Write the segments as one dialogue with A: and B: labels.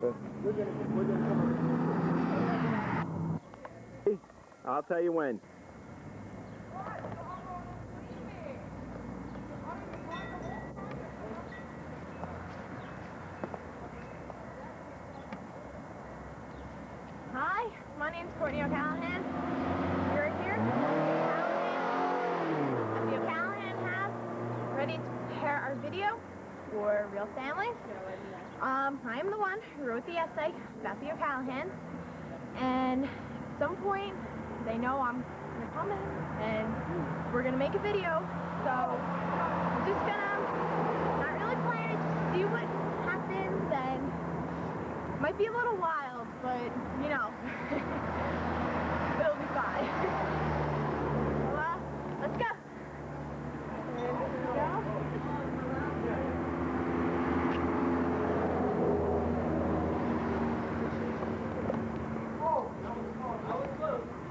A: I'll tell you when.
B: Hi, my name's Courtney O'Callahan. We're here at the O'Callahan House, ready to prepare our video for Real Families. I am the one who wrote the essay about the O'Callahans, and at some point they know I'm gonna come in and we're gonna make a video. So I'm just gonna not really plan it, just see what happens, and might be a little wild, but you know, it'll be fine. So let's go.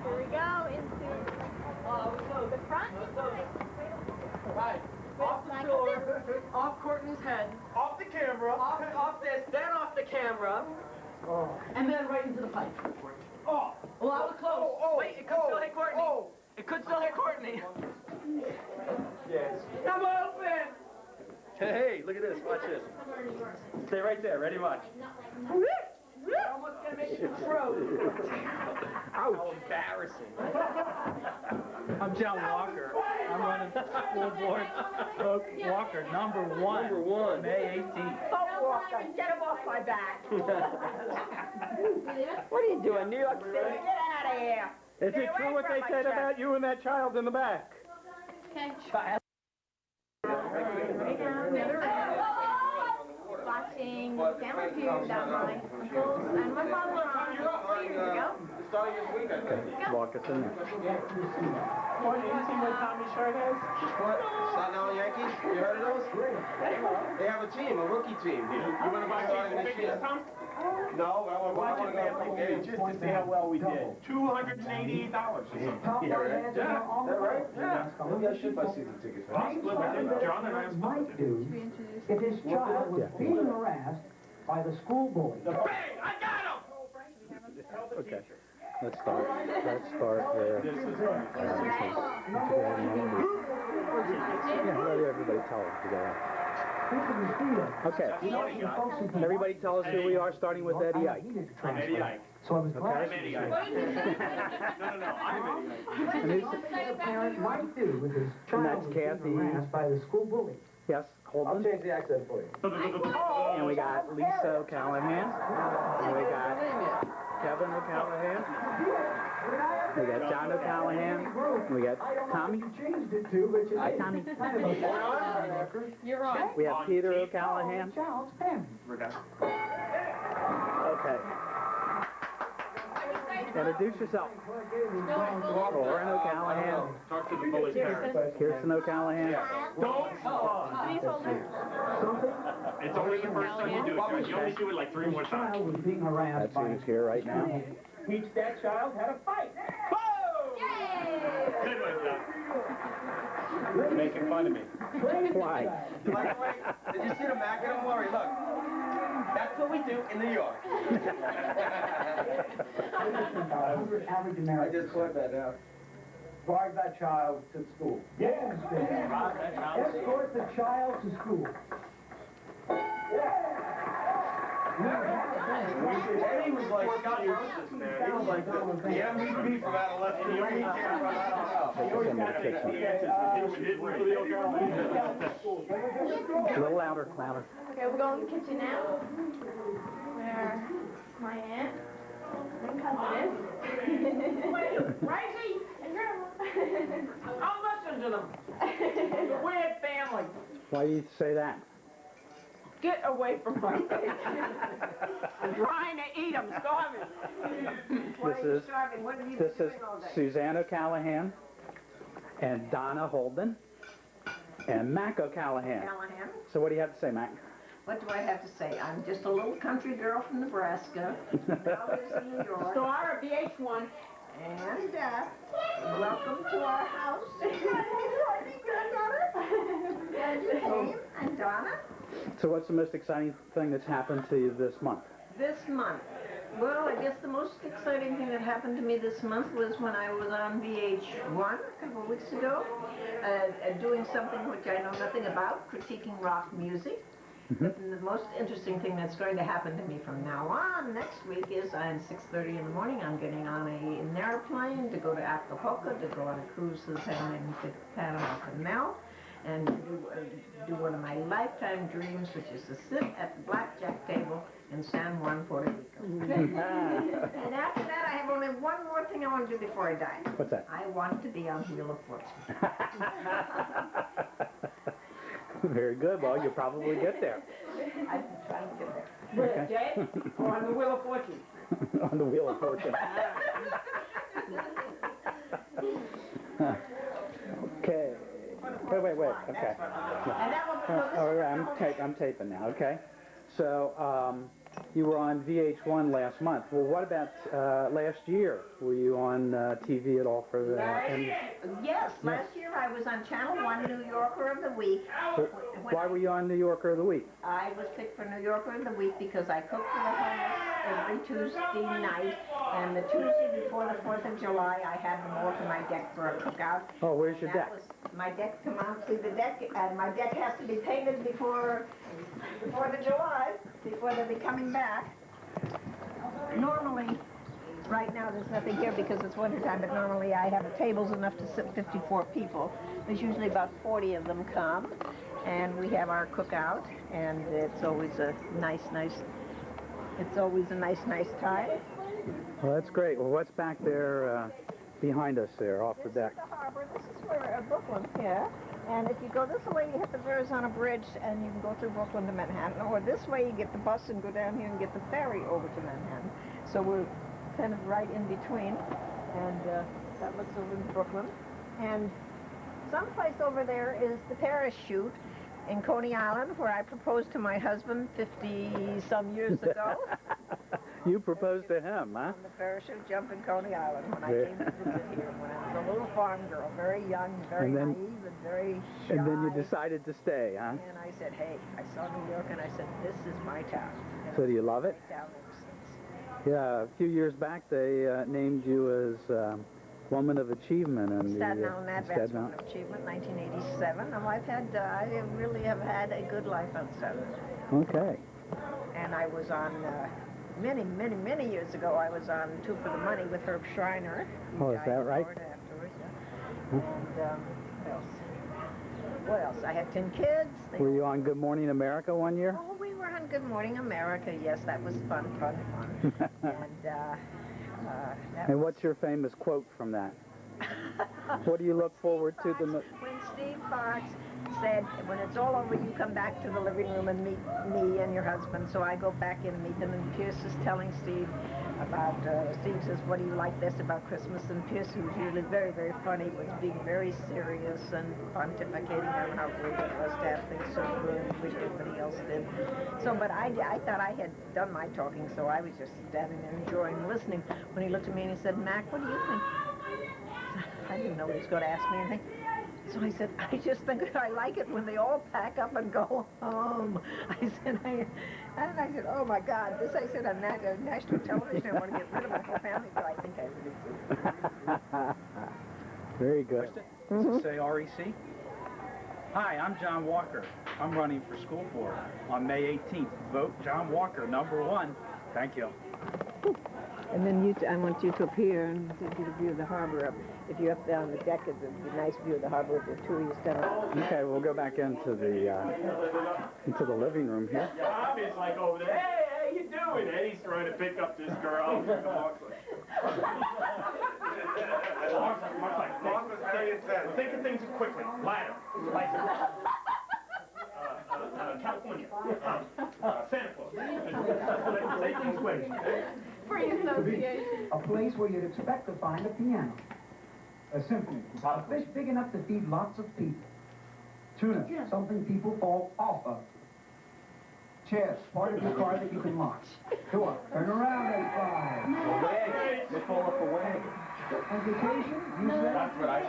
B: Here we go. Here we go into the front.
C: Right. Off the floor, off Courtney's head,
D: Off the camera.
C: off this, then off the camera, and then right into the pipe.
D: Oh.
C: Well, I was close. Wait, it could still hit Courtney.
D: Oh.
C: It could still hit Courtney.
D: Yes.
C: I'm open.
A: Hey, look at this. Watch this. Stay right there. Ready, watch.
C: Almost gonna make you throat.
A: How embarrassing.
E: I'm John Walker. I'm running school board. Walker, number one.
A: Number one.
E: May 18th.
C: Don't walk, get him off my back.
A: What are you doing, New York City?
C: Get out of here.
D: Is it true what they said about you and that child in the back?
B: Okay.
C: Child.
B: Right now, another round. Watching Family Feud that my uncles and my father were on 4 years ago.
A: Walk us in there.
D: What, you see what Tommy's shirt has?
F: What? Staten Island Yankees? You heard of those? They have a team, a rookie team. You want to buy starting this year?
D: Tom?
F: No, I want to go to the game.
D: Just to see how well we did. $288 or something.
F: Yeah, right? Is that right? Yeah. Maybe I should buy season tickets.
D: Possibly, but then John and I have spoken
G: might
D: to him.
G: do if his child was being harassed by the school bully.
D: Bang! I got him!
A: Okay. Let's start. Let's start there.
D: This is
A: Yeah, let everybody tell us together. Okay. Everybody tell us who we are, starting with Eddie Ike.
D: I'm Eddie Ike.
G: So I was glad
D: I'm Eddie Ike. No, I'm Eddie Ike.
A: And who's,
G: a parent might do with his
A: And
G: child
A: that's
G: was
A: Kathy.
G: being harassed by the school bully.
A: yes,
F: I'll
A: Holden.
F: change the accent for you.
A: And we got Lisa O'Callahan. And we got Kevin O'Callahan. We got John O'Callahan. And we got Tommy.
G: You changed it to, but you
A: Hi, Tommy.
B: You're on.
A: We have Peter O'Callahan.
G: child's family.
A: Okay. Introduce yourself. Lauren O'Callahan.
D: Talk to the bully's parents.
A: Kirsten O'Callahan.
D: Don't!
B: Please hold it.
D: It's only the first time you do it. You only do it like 3 more times.
G: Child was being harassed
A: That's
G: by
A: who's here right now.
D: Teach that child how to fight. Good one, John. Making fun of me.
A: Why?
F: By the way, did you see the Mac? Don't worry, look. That's what we do in New York.
G: 100 average
F: I
G: Americans.
F: just caught that out.
G: Drive that child to school. Yes, escort the child to school.
F: Eddie was like Scott Roses, man. He was like the MVP from adolescent. He only came from
A: A little louder, louder.
B: Okay, we're going to the kitchen now, where my aunt and cousin is.
C: Righty and grandma. I'll listen to them. Weird family.
A: Why do you say that?
C: Get away from my face. I'm trying to eat them, starving.
A: This is Suzanne O'Callahan and Donna Holden and Mac O'Callahan.
H: Callahan.
A: So what do you have to say, Mac?
H: What do I have to say? I'm just a little country girl from Nebraska. Now lives in New York.
C: Star of VH1.
H: And welcome to our house. Granddaughter. And Donna.
A: So what's the most exciting thing that's happened to you this month?
H: This month. Well, I guess the most exciting thing that happened to me this month was when I was on VH1 a couple of weeks ago, doing something which I know nothing about, critiquing rock music. But the most interesting thing that's going to happen to me from now on next week is at 6:30 in the morning I'm getting on an airplane to go to Acapulco, to go on a cruise to Panama Canal, and do one of my lifetime dreams, which is to sit at the blackjack table in San Juan, Puerto Rico. And after that, I have only one more thing I want to do before I die.
A: What's that?
H: I want to be on Wheel of Fortune.
A: Very good. Well, you'll probably get there.
H: I'm trying to get there.
C: Where, Jay? Or on the Wheel of Fortune?
A: On the Wheel of Fortune. Okay. Wait. Okay.
H: And that one,
A: All right, I'm taping now. Okay. So, you were on VH1 last month. Well, what about last year? Were you on TV at all for the?
H: Yes, last year I was on Channel 1 New Yorker of the Week.
A: Why were you on New Yorker of the Week?
H: I was picked for New Yorker of the Week because I cook for the homeless every Tuesday night, and the Tuesday before the 4th of July I had them over to my deck for a cookout.
A: Oh, where's your deck?
H: My deck, come out to the deck, and my deck has to be painted before the 4th of July, before they'll be coming back. Normally, right now there's nothing here because it's wintertime, but normally I have tables enough to sit 54 people. There's usually about 40 of them come, and we have our cookout, and it's always a nice time.
A: Well, that's great. Well, what's back there behind us there, off the deck?
H: This is the harbor. This is where Brooklyn, yeah. And if you go this way, you hit the Verrazano Bridge, and you can go through Brooklyn to Manhattan. Or this way, you get the bus and go down here and get the ferry over to Manhattan. So we're kind of right in between, and that looks over in Brooklyn. And someplace over there is the parachute in Coney Island, where I proposed to my husband 50-some years ago.
A: You proposed to him, huh?
H: On the parachute jump in Coney Island when I came to visit here, when I was a little farm girl, very young, very naive, and very shy.
A: And then you decided to stay, huh?
H: And I said, hey, I saw New York, and I said, this is my town. And
A: So do you love it?
H: it's my town ever since.
A: Yeah, a few years back they named you as Woman of Achievement in
H: Staten
A: the
H: Island Advance Woman of Achievement, 1987. And I really have had a good life on Staten Island.
A: Okay.
H: And I was on, many years ago, I was on Two for the Money with Herb Schreiner. He
A: Oh, is
H: died
A: that
H: in
A: right?
H: Florida afterwards, yeah. And what else? I had 10 kids.
A: Were you on Good Morning America one year?
H: Oh, we were on Good Morning America. Yes, that was fun.
A: And what's your famous quote from that? What do you look forward to the most?
H: When Steve Fox said, when it's all over, you come back to the living room and meet me and your husband. So I go back in and meet them, and Pierce is telling Steve about, Steve says, what do you like best about Christmas? And Pierce, who's usually very, very funny, was being very serious and pontificating on how great it was to have things so good and wish everybody else did. So, but I thought I had done my talking, so I was just standing there enjoying listening when he looked at me and he said, Mac, what do you think? I didn't know he was going to ask me anything. So I said, I just think I like it when they all pack up and go home. I said, oh my God, this I said on national television, I want to get rid of my whole family, but I think I really do.
A: Very good.
E: Does it say REC? Hi, I'm John Walker. I'm running for school board on May 18th. Vote John Walker, #1. Thank you.
H: And then I want you to up here and get a view of the harbor up. If you're up there on the deck, it's a nice view of the harbor. The two of you stand up.
A: Okay, we'll go back into the living room here.
D: Bobby's like over there, hey, how you doing? Eddie's trying to pick up this girl. Mark's like, hey, thinking things quickly. Ladder. California. Santa Claus. Say things quick.
C: Free association.
G: A place where you'd expect to find a piano. A symphony. A fish big enough to feed lots of people. Tuna, something people fall off of. Chairs, part of your car that you can launch. Door, turn around, they fly.
F: They fall off the way.
G: Education, you said?
D: That's what I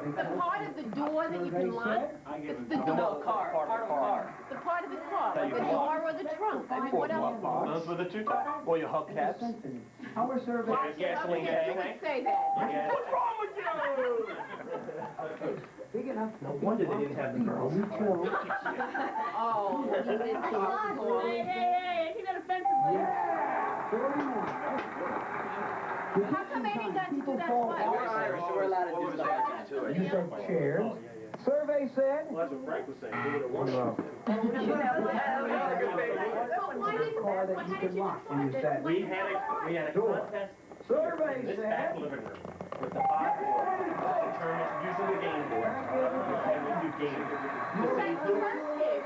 D: think.
C: The part of the door that you can lock, it's the door.
F: No, car, part of a car.
C: The part of the car, like the door or the trunk. I mean, what else?
D: Those were the two types?
F: Or your hubcaps.
G: Our survey.
F: Gasoline
C: You
F: tank.
C: would say that.
D: What's wrong with you?
G: Big enough.
E: No wonder they didn't have the girls.
C: Oh, you did talk. Hey, isn't that offensive?
B: How come they didn't got to do that twice?
F: We're allowed to do stuff like that too.
G: You said chairs. Survey said.
D: Well, that's what Frank was saying. Do it at once.
B: But why didn't
G: Car
B: that,
G: that you
B: how did
G: can
B: you
G: lock, and you
B: decide
G: said.
D: We had a contest
G: Survey
D: in this
G: said.
D: back living room with the 5 board. Determined using the game board. And we do game.
C: You said the first game.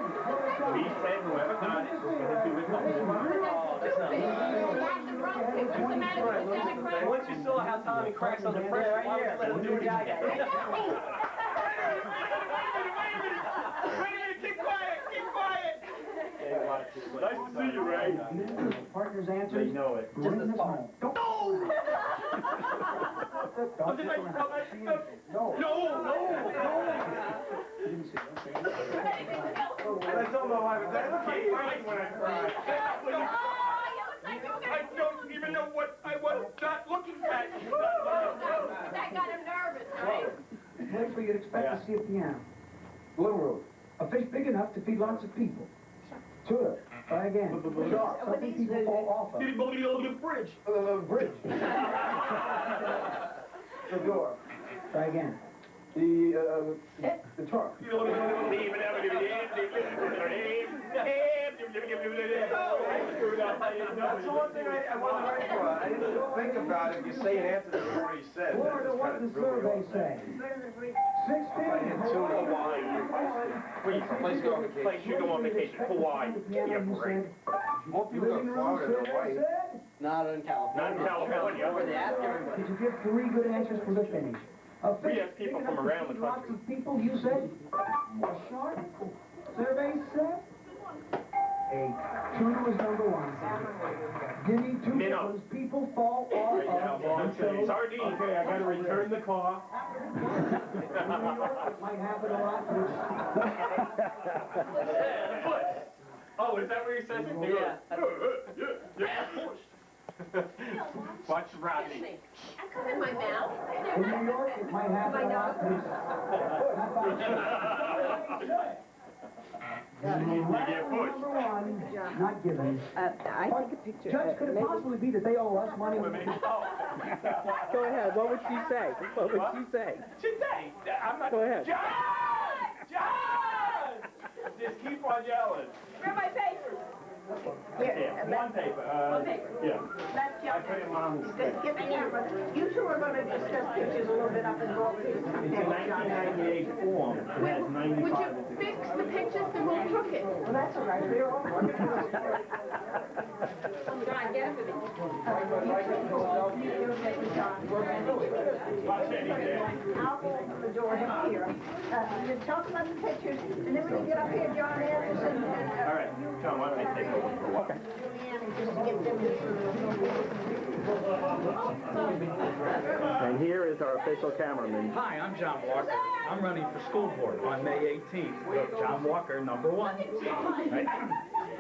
D: We said whoever got it was going to do it.
C: That's stupid. You had the wrong game. What's the matter with the Democrats?
F: Once you saw how Tommy cracks on the press, right here, let him do it again.
D: Keep quiet, keep quiet. Nice to see you, Ray.
G: Partner's
D: They
G: answers.
D: know it.
G: Bring them home. Don't. Don't
D: Did
G: look around.
D: No, no.
G: Didn't see it.
D: I told my wife, that's okay when I cry. I don't even know what I was not looking at.
C: That got him nervous, right?
G: Place where you'd expect to see a piano. Living room. A fish big enough to feed lots of people. Tuna. Try again. Shark. Something people fall off of.
D: Bridge.
G: Bridge. The door. Try again. The truck.
F: That's the one thing I wasn't ready for. I didn't think about it. You say an answer that's already said.
G: Florida, what does the survey say? 16.
F: Tuna, wine. Place go on vacation.
D: Place you go on vacation. Hawaii.
G: Yeah,
D: Yeah,
G: you
D: great.
G: said.
F: More people go to Florida than Hawaii.
G: Said.
F: Not in California.
D: Not in California.
F: Where they ask everybody.
G: Did you give 3 good answers for the finish? A
D: We
G: fish
D: have people
G: big
D: from
G: enough to
D: around the
G: feed lots
D: country.
G: of people, you said? A shark? Survey said? A tuna was number 1. Give me 2
D: Minnow.
G: ones people fall off of.
D: Sardine. Okay, I gotta return the car.
G: In New York, it might happen a lot.
D: Oh, is that what he says? Yeah. Watch Rodney.
C: I'm coming my mouth.
G: In New York, it might happen a lot.
D: You get pushed.
G: Number 1, not given.
H: I take a picture.
G: Judge, could it possibly be that they owe us money?
A: Go ahead. What would she say? What would she say?
D: Today, I'm not.
A: Go ahead.
D: John! John! Just keep on yelling.
C: Where are my papers?
D: Yeah, one paper. Yeah.
C: That's
D: I put it on.
H: Get the camera. You two are going to discuss pictures a little bit up in
D: It's a 1998 form. It has 95.
C: Would you fix the pictures and we'll crook it?
H: Well, that's all right. We're all
C: John, get it for me.
D: Watch anything.
H: I'll open the door here. You talk about the pictures, and then when you get up here, John Anderson and
D: All right, John, why don't I take over for a while?
H: Julianne, just to get them.
A: And here is our official cameraman.
E: Hi, I'm John Walker. I'm running for school board on May 18th. Vote John Walker, number 1. Right?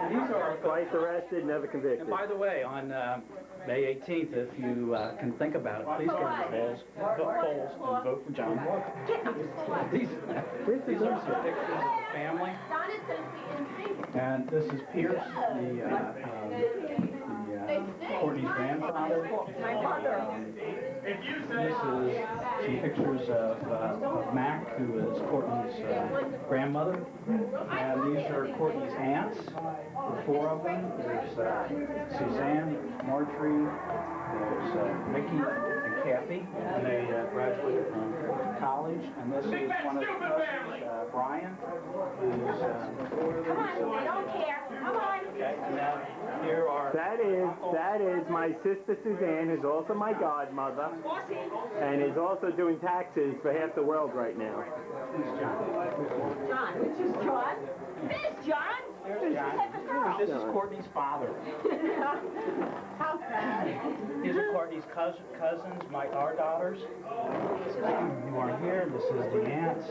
E: These are
A: Twice arrested, never
E: And
A: convicted.
E: by the way, on May 18th, if you can think about it, please go to the polls and vote for John Walker. These are some pictures of the family.
C: Don is going to see in
E: And this is Pierce, Courtney's grandfather.
H: My mother.
D: If you
E: This is some pictures of Mac, who is Courtney's grandmother. And these are Courtney's aunts, the 4 of them. There's Suzanne, Marjorie, there's Mickey and Kathy. And they graduated from college. And this is one of the cousins, Brian, who's
C: Come on, I don't care. Come on.
E: okay. And now here are
A: That is my sister Suzanne, who's also my godmother, and is also doing taxes for half the world right now.
C: John, which is John? This John?
E: There's John. This is Courtney's father.
C: How bad.
E: These are Courtney's cousins, our daughters. You are here. This is the aunts.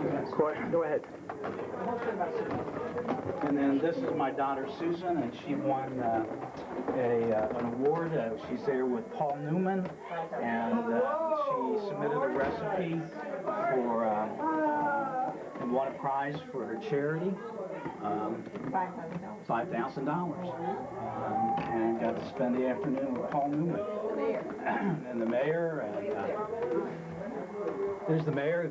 E: And
A: Courtney, go ahead.
E: And then this is my daughter Susan, and she won an award. She's there with Paul Newman, and she submitted a recipe for and won a prize for her charity. $5,000. And got to spend the afternoon with Paul Newman and the mayor. And there's the mayor who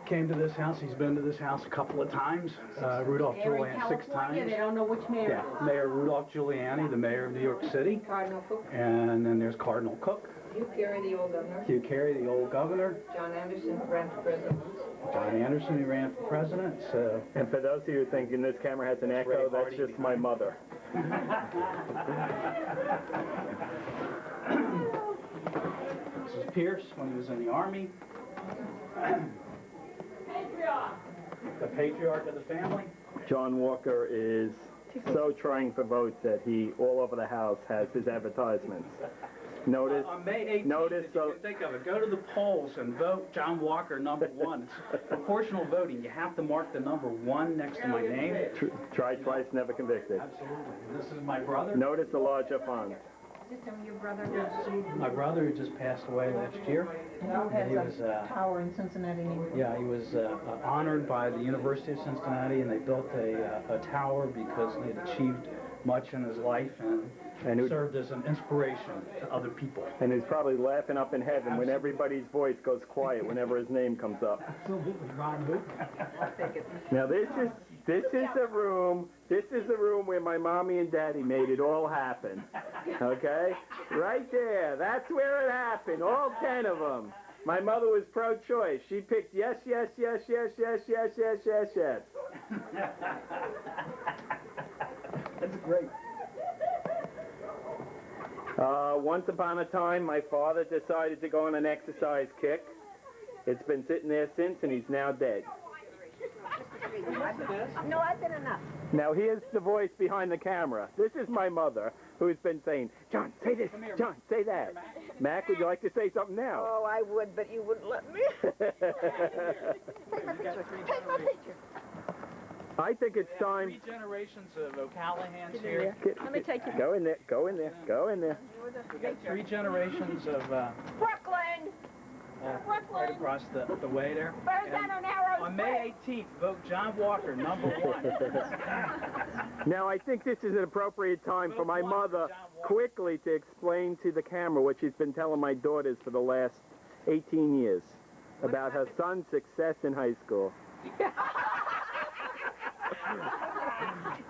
E: came to this house. He's been to this house a couple of times. Rudolph Giuliani 6 times.
C: They don't know which mayor.
E: Yeah, Mayor Rudolph Giuliani, the mayor of New York City.
H: Cardinal Cook,
E: And then there's Cardinal Cook.
H: Hugh Carey, the old governor,
E: Hugh Carey, the old governor.
H: John Anderson, ran for president.
E: John Anderson, who ran for president. So.
A: And for those of you thinking this camera has an echo, that's just my mother.
E: This is Pierce when he was in the Army. The patriarch of the family.
A: John Walker is so trying for votes that he, all over the house, has his advertisements. Notice,
E: On May 18th,
A: notice,
E: if you can think of it, go to the polls and vote John Walker #1. It's proportional voting. You have to mark the number 1 next to my name.
A: try twice, never convicted.
E: Absolutely. This is my brother.
A: Notice the larger font.
H: Your brother
E: My brother who just passed away last year. He was,
H: tower in Cincinnati.
E: yeah, he was honored by the University of Cincinnati, and they built a tower because he had achieved much in his life and
A: who-
E: served as an inspiration to other people.
A: And he's probably laughing up in heaven when everybody's voice goes quiet whenever his name comes up.
E: Absolutely, Ron Luke.
A: Now this is the room where my mommy and daddy made it all happen. Okay? Right there. That's where it happened. All 10 of them. My mother was pro-choice. She picked yes, yes, yes, yes, yes, yes, yes, yes, yes.
E: That's great.
A: Once upon a time, my father decided to go on an exercise kick. It's been sitting there since, and he's now dead.
H: No, I've been enough.
A: Now here's the voice behind the camera. This is my mother, who's been saying, John, say this, John, say that. Mac, would you like to say something now?
H: Oh, I would, but you wouldn't let me. Take my picture. Take my picture.
A: I think it's time.
E: 3 generations of O'Callaghan's here.
H: Let me take you.
A: Go in there, go in there, go in there.
E: We got 3 generations of
B: Brooklyn!
E: right across the way there.
B: First
E: And
B: on Arrow
E: on May 18th, vote John Walker #1.
A: Now, I think this is an appropriate time for my mother quickly to explain to the camera what she's been telling my daughters for the last 18 years about her son's success in high school.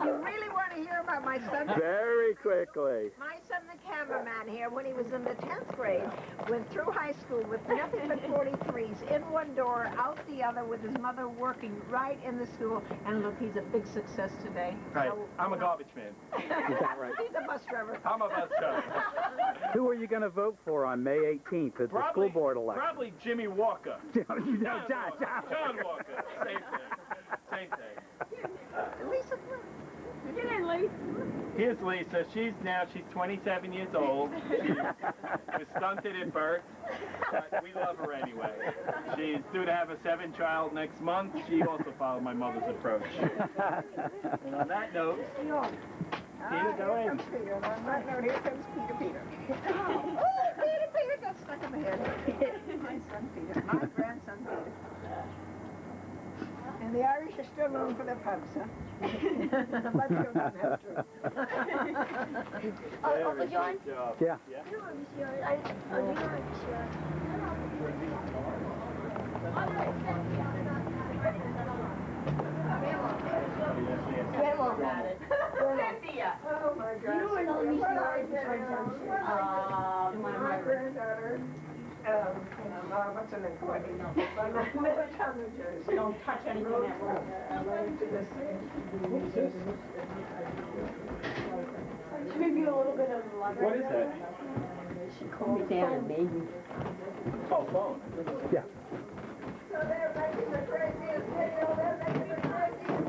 H: You really want to hear about my son?
A: Very quickly.
H: My son, the cameraman here, when he was in the 10th grade, went through high school with nothing but 43s, in one door, out the other, with his mother working right in the school. And look, he's a big success today.
D: Right.
H: So,
D: I'm a garbage man.
A: Is that right?
H: he's a bus driver.
D: I'm a bus driver.
A: Who are you going to vote for on May 18th at the school board election?
D: Probably Jimmy Walker.
A: No, John.
D: John Walker. Same thing. Same thing.
H: Lisa,
C: Get in, Lee.
D: Here's Lisa. She's 27 years old. She was stunted at birth, but we love her anyway. She's due to have a 7th child next month. She also followed my mother's approach. And on that note, Peter, go in.
H: Peter. And on that note, here comes Peter. Oh, Peter got stuck in the head. My son Peter. My grandson Peter. And the Irish are still known for their pubs, huh? But you don't have to.
B: Uncle John?
A: Yeah.
B: You know I'm sure. I do know I'm sure. Grandma got it.
C: Cynthia.
H: Oh, my God.
B: You know where all these stories are from?
H: My granddaughter, what's her name? Courtney. Middletown, New Jersey.
C: Don't touch anything that room.
B: Should we do a little bit of leather?
D: What is that?
C: She called me down and made me.
D: Oh, phone.
A: Yeah.
H: So they're making the craziest video. They're making the craziest video.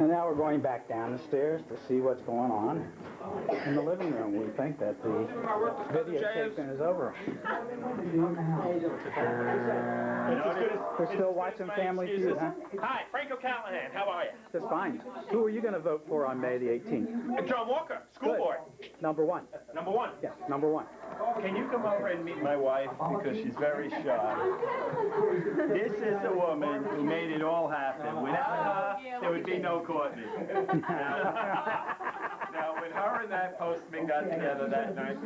E: And now we're going back down the stairs to see what's going on in the living room. We think that the videotaping is over. We're still watching Family Feud, huh?
D: Hi, Frank O'Callahan. How are you?
E: Just fine. Who are you going to vote for on May the 18th?
D: John Walker, school
E: Good.
D: board.
E: Number one.
D: Number one.
E: Yes, number one.
D: Can you come over and meet my wife because she's very shy? This is the woman who made it all happen. Without her, there would be no Courtney. Now, when her and that postman got together that night,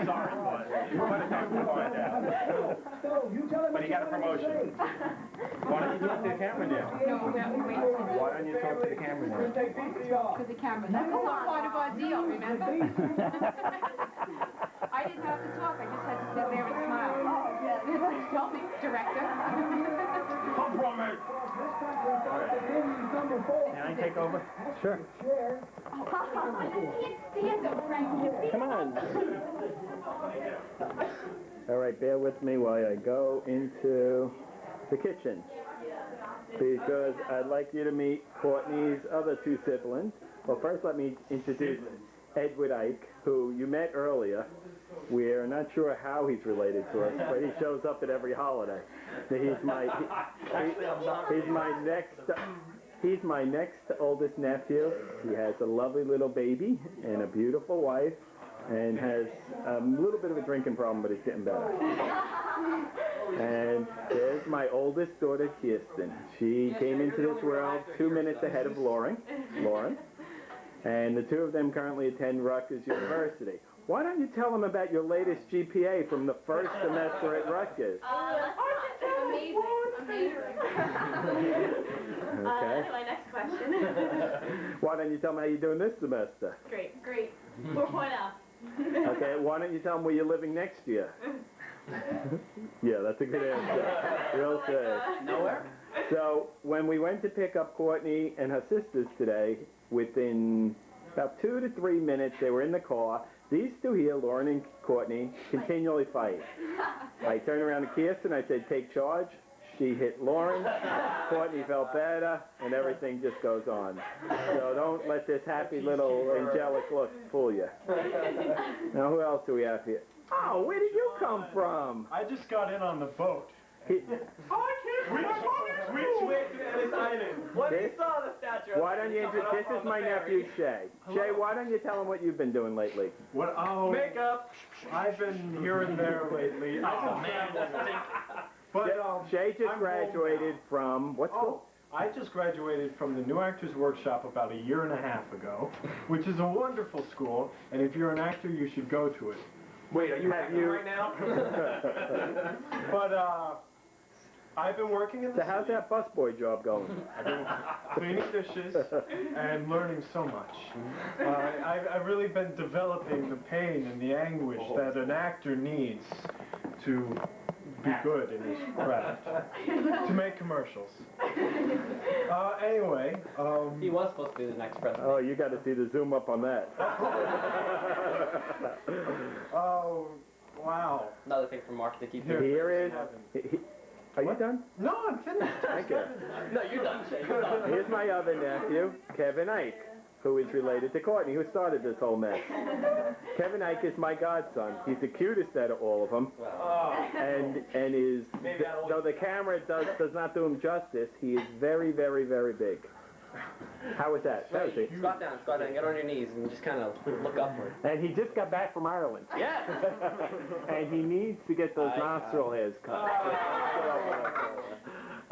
D: sorry, Courtney, what a time to find out. But he got a promotion. Why don't you talk to the camera now? Why don't you talk to the camera now?
I: To the camera. That was all part of our deal, remember? I didn't have to talk. I just had to sit there and smile. Tell me, director.
D: Come from me! Can I take over?
E: Sure.
A: Come on. All right, bear with me while I go into the kitchen, because I'd like you to meet Courtney's other two siblings. Well, first let me introduce Edward Ike, who you met earlier. We're not sure how he's related to us, but he shows up at every holiday. He's my next oldest nephew. He has a lovely little baby and a beautiful wife, and has a little bit of a drinking problem, but he's getting better. And there's my oldest daughter, Kirsten. She came into this world 2 minutes ahead of Lauren. And the two of them currently attend Rutgers University. Why don't you tell them about your latest GPA from the first semester at Rutgers?
B: Amazing.
A: Okay.
B: My next question.
A: Why don't you tell them how you're doing this semester?
B: Great. 4.0.
A: Okay, why don't you tell them where you're living next year? Yeah, that's a good answer. Real good.
F: Nowhere?
A: So, when we went to pick up Courtney and her sisters today, within about 2 to 3 minutes, they were in the car. These two here, Lauren and Courtney, continually fight. I turned around to Kirsten, I said, take charge. She hit Lauren, Courtney felt better, and everything just goes on. So don't let this happy little angelic look fool you. Now, who else do we have here? Oh, where did you come from?
D: I just got in on the boat.
A: He- Why don't you this is my nephew Shay. Shay, why don't you tell him what you've been doing lately?
D: What? Oh, makeup. I've been here and there lately. Oh man, but
A: Shay just graduated from what school?
D: I just graduated from the New Actors Workshop about 1.5 years ago, which is a wonderful school, and if you're an actor, you should go to it.
F: Wait, are you acting right now?
D: But I've been working in the
A: So how's that busboy job going?
D: I've been cleaning dishes and learning so much. I've really been developing the pain and the anguish that an actor needs to be good in his craft, to make commercials. Anyway,
F: He was supposed to be the next president.
A: Oh, you got to see the zoom up on that.
D: oh, wow.
F: Another thing from Mark to keep
A: Here is. Are you done?
D: No, I'm finished.
A: Thank you.
F: No, you're done, Shay. You're done.
A: Here's my other nephew, Kevin Ike, who is related to Courtney, who started this whole mess. Kevin Ike is my godson. He's the cutest out of all of them, and is though the camera does not do him justice, he is very, very, very big. How was that? That was it.
F: Squat down, get on your knees, and just kind of look upward.
A: And he just got back from Ireland.
F: Yeah.
A: And he needs to get those nostril hairs cut.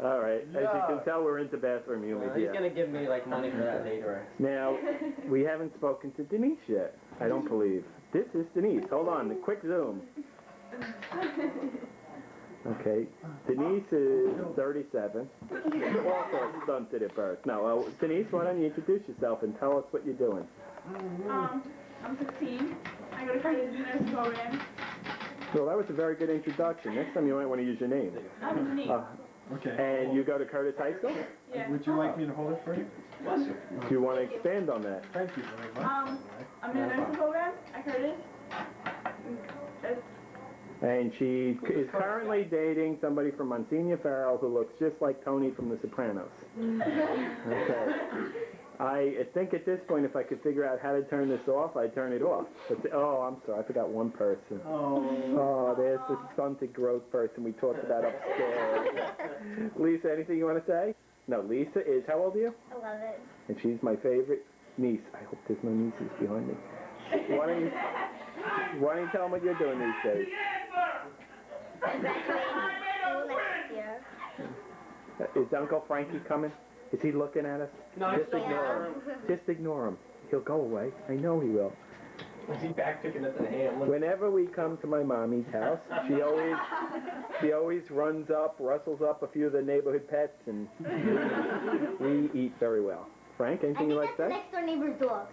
A: All right. As you can tell, we're into bathroom humor
F: He's
A: here.
F: gonna give me like money for that later.
A: Now, we haven't spoken to Denise yet, I don't believe. This is Denise. Hold on, a quick zoom. Okay, Denise is 37, also stunted at birth. No, Denise, why don't you introduce yourself and tell us what you're doing?
I: I'm 16. I go to college nurse program.
A: Well, that was a very good introduction. Next time you might want to use your name.
I: I'm Denise.
D: Okay.
A: And you go to Curtis High School?
I: Yeah.
D: Would you like me to hold it for you?
A: Do you want to expand on that?
D: Thank you very much.
I: I'm in a nursing program at Curtis.
A: And she is currently dating somebody from Monsignor Farrell who looks just like Tony from The Sopranos. Okay. I think at this point, if I could figure out how to turn this off, I'd turn it off. But, oh, I'm sorry, I forgot one person. Oh, there's the stunted growth person we talked about upstairs. Lisa, anything you want to say? No, Lisa is, how old are you?
B: 11.
A: And she's my favorite niece. I hope there's no nieces behind me. Why don't you tell them what you're doing these days?
B: Next year.
A: Is Uncle Frankie coming? Is he looking at us?
F: No,
A: Just ignore him. Just ignore him. He'll go away. I know he will.
F: Is he back picking up the ham?
A: Whenever we come to my mommy's house, she always runs up, rustles up a few of the neighborhood pets, and we eat very well. Frank, anything you like to say?
B: Next door neighbor's dog.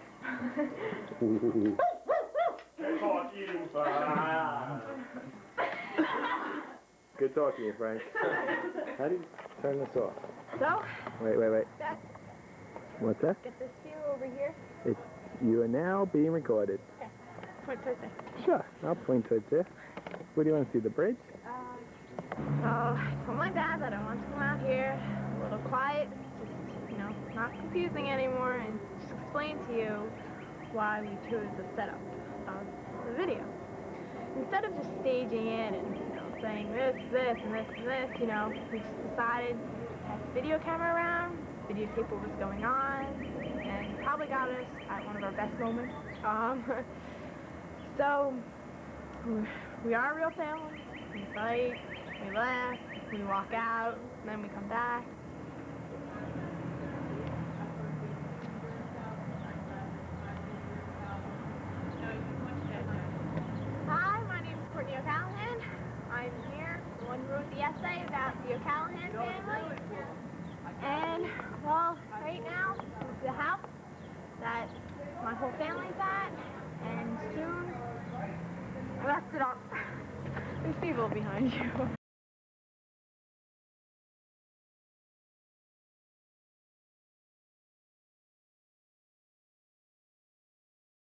A: Good talking to you, Frank. How do you turn this off?
B: So,
A: Wait.
B: Beth,
A: What's that?
B: get this view over here.
A: You are now being recorded.
B: Point towards there.
A: Sure, I'll point towards there. What do you want to see, the bridge?
B: So, I told my dad that I want to come out here, a little quiet, just, not confusing anymore, and just explain to you why we chose the setup of the video. Instead of just staging it and, saying this, and this, and this, we just decided to have the video camera around, videotape what was going on, and probably got us at one of our best moments. So, we are a real family. We fight, we laugh, we walk out, and then we come back. Hi, my name is Courtney O'Callahan. I'm here, the one who wrote the essay about the O'Callahan family. And, well, right now, this is the house that my whole family's at, and soon, I wrapped it up. There's people behind you.